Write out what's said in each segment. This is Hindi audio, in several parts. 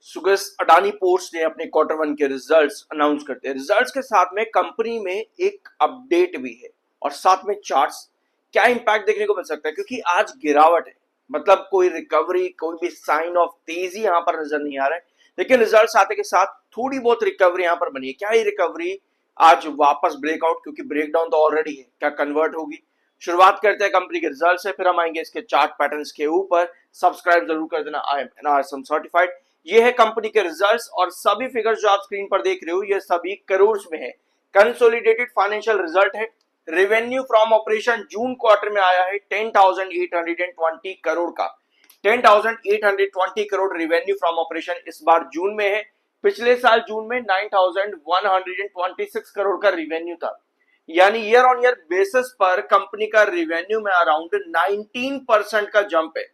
सुगस अडानी पोर्ट्स ने अपने क्वार्टर वन के रिजल्ट्स अनाउंस करते हैं। रिजल्ट्स के साथ में कंपनी में एक अपडेट भी है और साथ में चार्ट्स। क्या इंपैक्ट देखने को मिल सकता है, क्योंकि आज गिरावट है, मतलब कोई रिकवरी, कोई भी साइन ऑफ तेजी यहां पर नजर नहीं आ रहा है, लेकिन रिजल्ट्स आते के साथ थोड़ी बहुत रिकवरी यहां पर बनी है। क्या ये रिकवरी आज वापस ब्रेकआउट, क्योंकि ब्रेकडाउन तो ऑलरेडी है, क्या कन्वर्ट होगी? शुरुआत करते हैं कंपनी के रिजल्ट से, फिर हम आएंगे इसके चार्ट पैटर्न्स के ऊपर। सब्सक्राइब जरूर कर देना, आई एम एनआरएसएम सर्टिफाइड। ये है कंपनी के रिजल्ट्स और सभी फिगर्स जो आप स्क्रीन पर देख रहे हो ये सभी करोड़ में है। कंसोलिडेटेड फाइनेंशियल रिजल्ट है। Revenue from operation June quarter में आया है 10,820 करोड़ का। 10,820 करोड़ रेवेन्यू फ्रॉम ऑपरेशन इस बार जून में है। पिछले साल जून में 9,126 करोड़ का रेवेन्यू था, यानी ईयर ऑन ईयर बेसिस पर कंपनी का रेवेन्यू में अराउंड 19% का जंप है।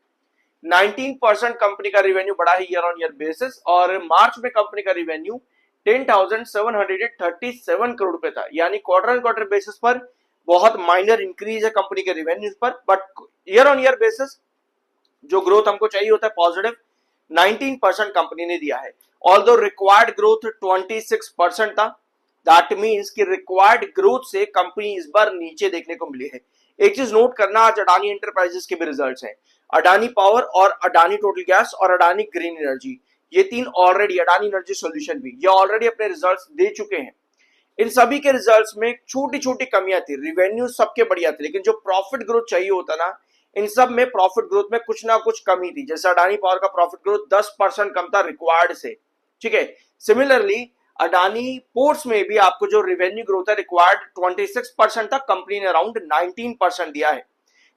19% कंपनी का रेवेन्यू बढ़ा है ईयर ऑन ईयर बेसिस, और मार्च में कंपनी का रेवेन्यू 10,737 करोड़ रुपए था, यानी क्वार्टर ऑन क्वार्टर बेसिस पर बहुत माइनर इंक्रीज है कंपनी के रेवेन्यूज पर, but year on year basis जो ग्रोथ हमको चाहिए होता है पॉजिटिव, 19% कंपनी ने दिया है। ऑल्दो रिक्वायर्ड ग्रोथ 26% था, दैट मींस कि रिक्वायर्ड ग्रोथ से कंपनी इस बार नीचे देखने को मिली है। एक चीज नोट करना, आज अडानी एंटरप्राइजेस के भी रिजल्ट्स हैं। अडानी पावर और अडानी टोटल गैस और अडानी ग्रीन एनर्जी, ये तीन ऑलरेडी, अडानी एनर्जी सॉल्यूशन भी, ये ऑलरेडी अपने रिजल्ट्स दे चुके हैं। इन सभी के रिजल्ट्स में छोटी छोटी कमियां थी, रिवेन्यू सबके बढ़िया थे, लेकिन जो प्रॉफिट ग्रोथ चाहिए होता ना, इन सब में प्रॉफिट ग्रोथ में कुछ ना कुछ कमी थी। जैसे अडानी पावर का प्रॉफिट ग्रोथ 10% कम था रिक्वायर्ड से, ठीक है। सिमिलरली अडानी पोर्ट्स में भी आपको जो रेवेन्यू ग्रोथ है रिक्वायर्ड 26% था, कंपनी ने अराउंड 19% दिया है,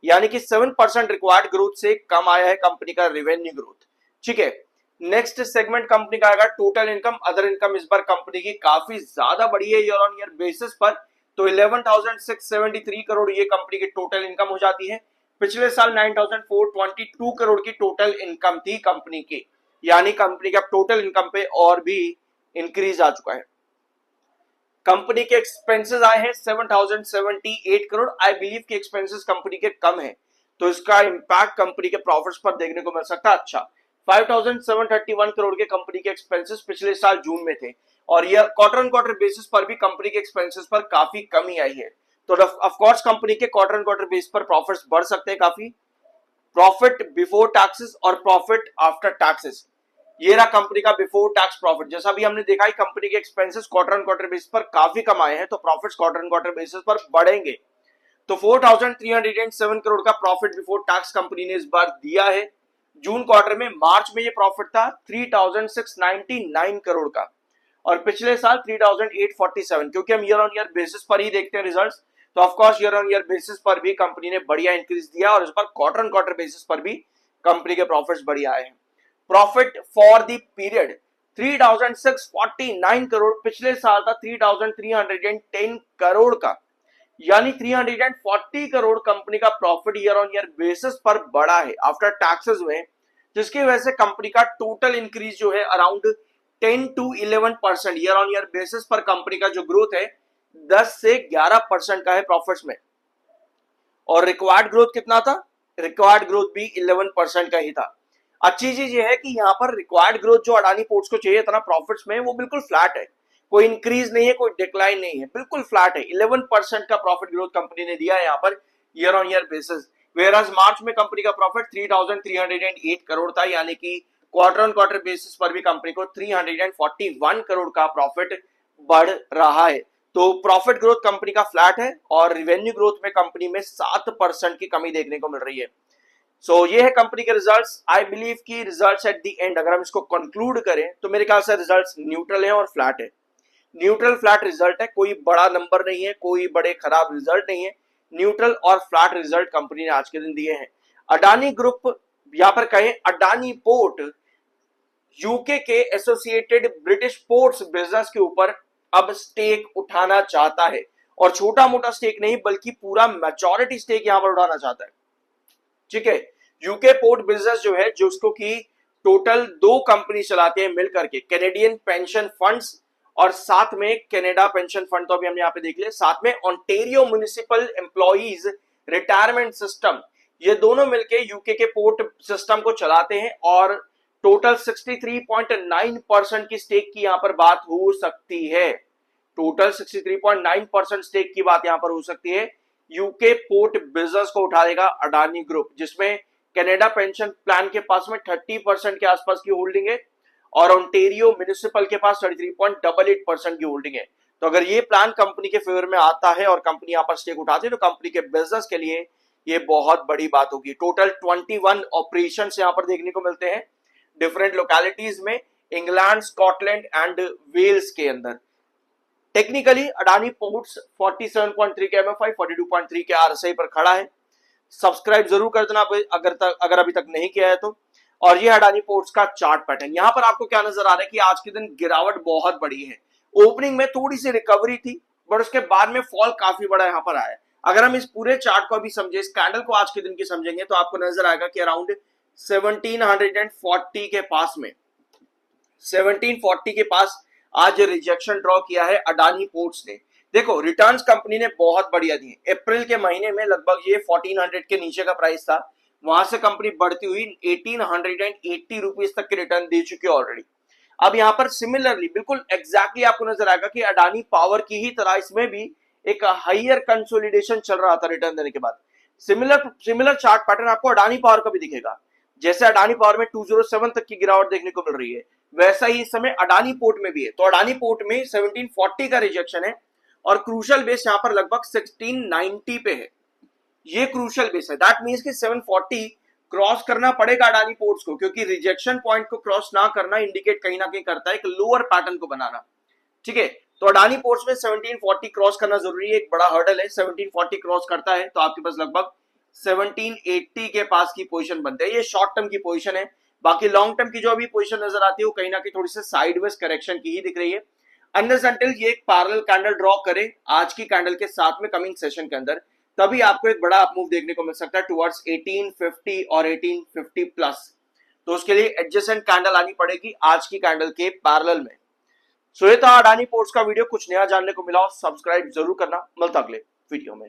यानी कि 7% रिक्वायर्ड ग्रोथ से कम आया है कंपनी का रेवेन्यू ग्रोथ, ठीक है। नेक्स्ट सेगमेंट कंपनी का आएगा टोटल इनकम। अदर इनकम इस बार कंपनी की काफी ज्यादा बढ़ी है ईयर ऑन ईयर बेसिस पर, तो 11,673 करोड़ ये कंपनी की टोटल इनकम हो जाती है। पिछले साल 9,422 करोड़ की टोटल इनकम थी कंपनी की, यानी कंपनी का टोटल इनकम पे और भी इंक्रीज आ चुका है। कंपनी के एक्सपेंसेस आए हैं 7,078 करोड़। आई बिलीव कि एक्सपेंसेस कंपनी के कम है, तो इसका इंपैक्ट कंपनी के प्रॉफिट्स पर देखने को मिल सकता है। अच्छा, 5,731 करोड़ के कंपनी के एक्सपेंसेस पिछले साल जून में थे, और ये क्वार्टर ऑन क्वार्टर बेसिस पर भी कंपनी के एक्सपेंसेस पर काफी कमी आई है। तो ऑफ कोर्स कंपनी के क्वार्टर ऑन क्वार्टर बेसिस पर प्रॉफिट्स बढ़ सकते हैं काफी। प्रॉफिट बिफोर टैक्सेस और प्रॉफिट आफ्टर टैक्सेस, ये रहा कंपनी का बिफोर टैक्स प्रॉफिट। जैसा भी हमने देखा है कंपनी के expenses quarter on quarter basis पर काफी कम आए हैं, तो profits quarter on quarter basis पर बढ़ेंगे। तो 4,307 करोड़ का प्रॉफिट बिफोर टैक्स कंपनी ने इस बार दिया है जून क्वार्टर में। मार्च में ये प्रॉफिट था 3,699 करोड़ का, और पिछले साल 3,847। क्योंकि हम ईयर ऑन ईयर बेसिस पर ही देखते हैं रिजल्ट्स, तो of course year on year basis पर भी कंपनी ने बढ़िया इंक्रीज दिया, और इस बार क्वार्टर ऑन क्वार्टर बेसिस पर भी कंपनी के प्रॉफिट्स बढ़िया आए हैं। Profit for the period 3,649 crore, पिछले साल था 3,310 करोड़ का, यानी 340 करोड़ कंपनी का profit year on year basis पर बढ़ा है आफ्टर टैक्सेस में, जिसकी वजह से कंपनी का टोटल इंक्रीज जो है around 10 to 11% year on year basis पर कंपनी का जो ग्रोथ है 10 से 11% का है प्रॉफिट्स में। और रिक्वायर्ड ग्रोथ कितना था? रिक्वायर्ड ग्रोथ भी 11% का ही था। अच्छी चीज ये है कि यहाँ पर रिक्वायर्ड ग्रोथ जो अडानी पोर्ट्स को चाहिए था ना प्रॉफिट्स में, वो बिल्कुल फ्लैट है, कोई इंक्रीज नहीं है, कोई डिक्लाइन नहीं है, बिल्कुल फ्लैट है। 11% का प्रॉफिट ग्रोथ कंपनी ने दिया है यहाँ पर year on year basis. Whereas March में कंपनी का प्रॉफिट 3,308 करोड़ था, यानी कि क्वार्टर ऑन क्वार्टर बेसिस पर भी कंपनी को 341 करोड़ का प्रॉफिट बढ़ रहा है। तो प्रॉफिट ग्रोथ कंपनी का फ्लैट है, और रेवेन्यू ग्रोथ में कंपनी में 7% की कमी देखने को मिल रही है। सो ये है कंपनी के रिजल्ट्स। आई बिलीव कि रिजल्ट्स एट द एंड अगर हम इसको कंक्लूड करें तो मेरे ख्याल से रिजल्ट्स न्यूट्रल है और फ्लैट है। न्यूट्रल फ्लैट रिजल्ट है, कोई बड़ा नंबर नहीं है, कोई बड़े खराब रिजल्ट नहीं है। न्यूट्रल और फ्लैट रिजल्ट कंपनी ने आज के दिन दिए हैं। अडानी ग्रुप, यहां पर कहें अडानी पोर्ट, यूके के एसोसिएटेड ब्रिटिश पोर्ट्स बिजनेस के ऊपर अब स्टेक उठाना चाहता है, और छोटा मोटा स्टेक नहीं बल्कि पूरा मेजॉरिटी स्टेक यहां पर उठाना चाहता है, ठीक है। यूके पोर्ट बिजनेस जो है, जो उसको की टोटल 2 कंपनी चलाते हैं मिलकर के, कैनेडियन पेंशन फंड्स और साथ में कनाडा पेंशन फंड, तो अभी हमने यहाँ पे देख लिया, साथ में Ontario municipal employees retirement system, ये दोनों मिलके यूके के पोर्ट सिस्टम को चलाते हैं, और टोटल 63.9% की स्टेक की यहां पर बात हो सकती है। टोटल 63.9% स्टेक की बात यहां पर हो सकती है। यूके पोर्ट बिजनेस को उठा देगा अडानी ग्रुप, जिसमें कनाडा पेंशन प्लान के पास में 30% के आसपास की होल्डिंग है और ओंटेरियो म्युनिसिपल के पास 33.88% की होल्डिंग है। तो अगर ये प्लान कंपनी के फेवर में आता है और कंपनी यहां पर स्टेक उठाती है तो कंपनी के बिजनेस के लिए ये बहुत बड़ी बात होगी। टोटल 21 ऑपरेशन यहां पर देखने को मिलते हैं डिफरेंट लोकेलिटीज में, इंग्लैंड, स्कॉटलैंड एंड वेल्स के अंदर। टेक्निकली अडानी पोर्ट्स 47.3 के एमएफआई, 42.3 के आरएसआई पर खड़ा है। सब्सक्राइब जरूर कर देना अगर अभी तक नहीं किया है तो। और ये अडानी पोर्ट्स का चार्ट पैटर्न, यहां पर आपको क्या नजर आ रहा है कि आज के दिन गिरावट बहुत बड़ी है। ओपनिंग में थोड़ी सी रिकवरी थी बट उसके बाद में फॉल काफी बड़ा यहां पर आया। अगर हम इस पूरे चार्ट को अभी समझे, इस कैंडल को आज के दिन की समझेंगे तो आपको नजर आएगा कि अराउंड 1740 के पास में, 1740 के पास आज रिजेक्शन ड्रॉ किया है अडानी पोर्ट्स ने। देखो रिटर्न्स कंपनी ने बहुत बढ़िया दिए। अप्रैल के महीने में लगभग ये 1400 के नीचे का प्राइस था, वहां से कंपनी बढ़ती हुई 1880 रुपीज तक के रिटर्न दे चुकी है ऑलरेडी। अब यहां पर सिमिलरली बिल्कुल एग्जैक्टली आपको नजर आएगा कि अडानी पावर की ही तरह इसमें भी एक हाइयर कंसोलिडेशन चल रहा था रिटर्न देने के बाद। सिमिलर चार्ट पैटर्न आपको अडानी पावर का भी दिखेगा। जैसे अडानी पावर में 207 तक की गिरावट देखने को मिल रही है, वैसा ही इस समय अडानी पोर्ट में भी है। तो अडानी पोर्ट में 1740 का रिजेक्शन है और क्रूशल बेस यहां पर लगभग 1690 पे है। ये क्रूशल बेस है, दैट मींस कि 740 क्रॉस करना पड़ेगा अडानी पोर्ट्स को, क्योंकि रिजेक्शन पॉइंट को क्रॉस ना करना इंडिकेट कहीं ना कहीं करता है एक लोअर पैटर्न को बनाना। ठीक है, तो अडानी पोर्ट्स में 1740 क्रॉस करना जरूरी है, एक बड़ा हर्डल है। 1740 क्रॉस करता है तो आपके पास लगभग 1780 के पास की पोजीशन बनते हैं। ये शॉर्ट टर्म की पोजीशन है। बाकी लॉन्ग टर्म की जो अभी पोजीशन नजर आती है वो कहीं ना कहीं थोड़ी सी साइडवेज करेक्शन की ही दिख रही है। अनलेस अंटिल ये एक पैरेलल कैंडल ड्रॉ करे आज की कैंडल के साथ में कमिंग सेशन के अंदर, तभी आपको एक बड़ा अपमूव देखने को मिल सकता है टुवर्ड्स 1850 और 1850 प्लस। तो उसके लिए एडजेसेंट कैंडल आनी पड़ेगी आज की कैंडल के पैरेलल में। सो ये था अडानी पोर्ट्स का वीडियो। कुछ नया जानने को मिला हो सब्सक्राइब जरूर करना। मिलता अगले वीडियो में।